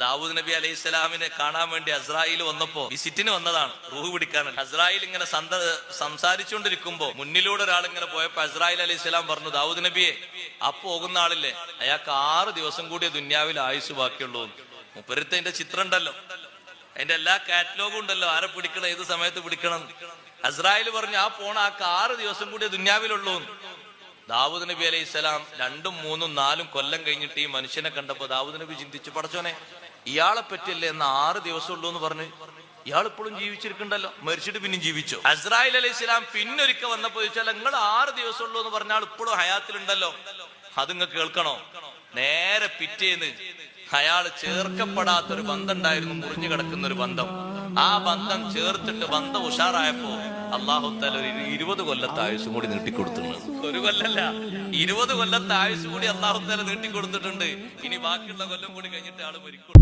ദാവൂദ് നബി അലൈഹി സ്വലാമിനെ കാണാൻ വേണ്ടി അസ്രായിൽ വന്നപ്പോ വിസിറ്റിന് വന്നതാണ്, റൂഹ് പിടിക്കാൻ. അസ്രായിൽ ഇങ്ങനെ സംസാരിച്ചുകൊണ്ടിരിക്കുമ്പോ മുന്നിലൂടെ ഒരാൾ ഇങ്ങനെ പോയപ്പോ അസ്രായിൽ അലൈഹി സ്വലാം പറഞ്ഞു, ദാവൂദ് നബിയെ, ആ പോകുന്ന ആളില്ലേ, അയാൾക്ക് 6 ദിവസം കൂടിയ ദുന്യാവിൽ ആയുസ് ബാക്കിയുള്ളൂ. മുപ്പരത്തിന്റെ ചിത്രം ഉണ്ടല്ലോ, അതിന്റെ എല്ലാ കാറ്റലോഗും ഉണ്ടല്ലോ, ആരെ പിടിക്കണം, ഏത് സമയത്ത് പിടിക്കണം. അസ്രായിൽ പറഞ്ഞു, ആ പോണ ആൾക്ക് 6 ദിവസം കൂടിയ ദുന്യാവിലുള്ളൂ. ദാവൂദ് നബി അലൈഹി സ്വലാം 2, 3, 4 കൊല്ലം കഴിഞ്ഞിട്ട് ഈ മനുഷ്യനെ കണ്ടപ്പോ ദാവൂദ് നബി ചിന്തിച്ചു, പടച്ചോനെ, ഇയാളെ പറ്റിയല്ലേ എന്ന് 6 ദിവസം ഉള്ളൂ എന്ന് പറഞ്ഞു, ഇയാൾ ഇപ്പോഴും ജീവിച്ചിരിക്കണ്ടല്ലോ, മരിച്ചിട്ട് പിന്നെയും ജീവിച്ചു. അസ്രായിൽ അലൈഹി സ്വലാം പിന്നൊരിക്കൽ വന്നപ്പോ ചോദിച്ചാൽ, നിങ്ങൾ 6 ദിവസം ഉള്ളൂ എന്ന് പറഞ്ഞാൽ ഇപ്പോഴും ഹയാത്തിലുണ്ടല്ലോ, അത് നിങ്ങൾ കേൾക്കണോ? നേരെ പിറ്റേന്ന് അയാൾ ചേർക്കപ്പെടാത്തൊരു ബന്ധം ഉണ്ടായിരുന്നു, മുറിഞ്ഞു കിടക്കുന്ന ഒരു ബന്ധം. ആ ബന്ധം ചേർത്തിട്ട് ബന്ധം ഉഷാറായപ്പോ അള്ളാഹു തആല ഒരു 20 കൊല്ലത്തെ ആയുസ്സും കൂടി നീട്ടിക്കൊടുത്തിട്ടുണ്ട്. 1 കൊല്ലല്ല, 20 കൊല്ലത്തെ ആയുസ് കൂടി അള്ളാഹു തആല നീട്ടിക്കൊടുത്തിട്ടുണ്ട്. ഇനി ബാക്കിയുള്ള കൊല്ലം കൂടി കഴിഞ്ഞിട്ട് ആള് മരിക്കും.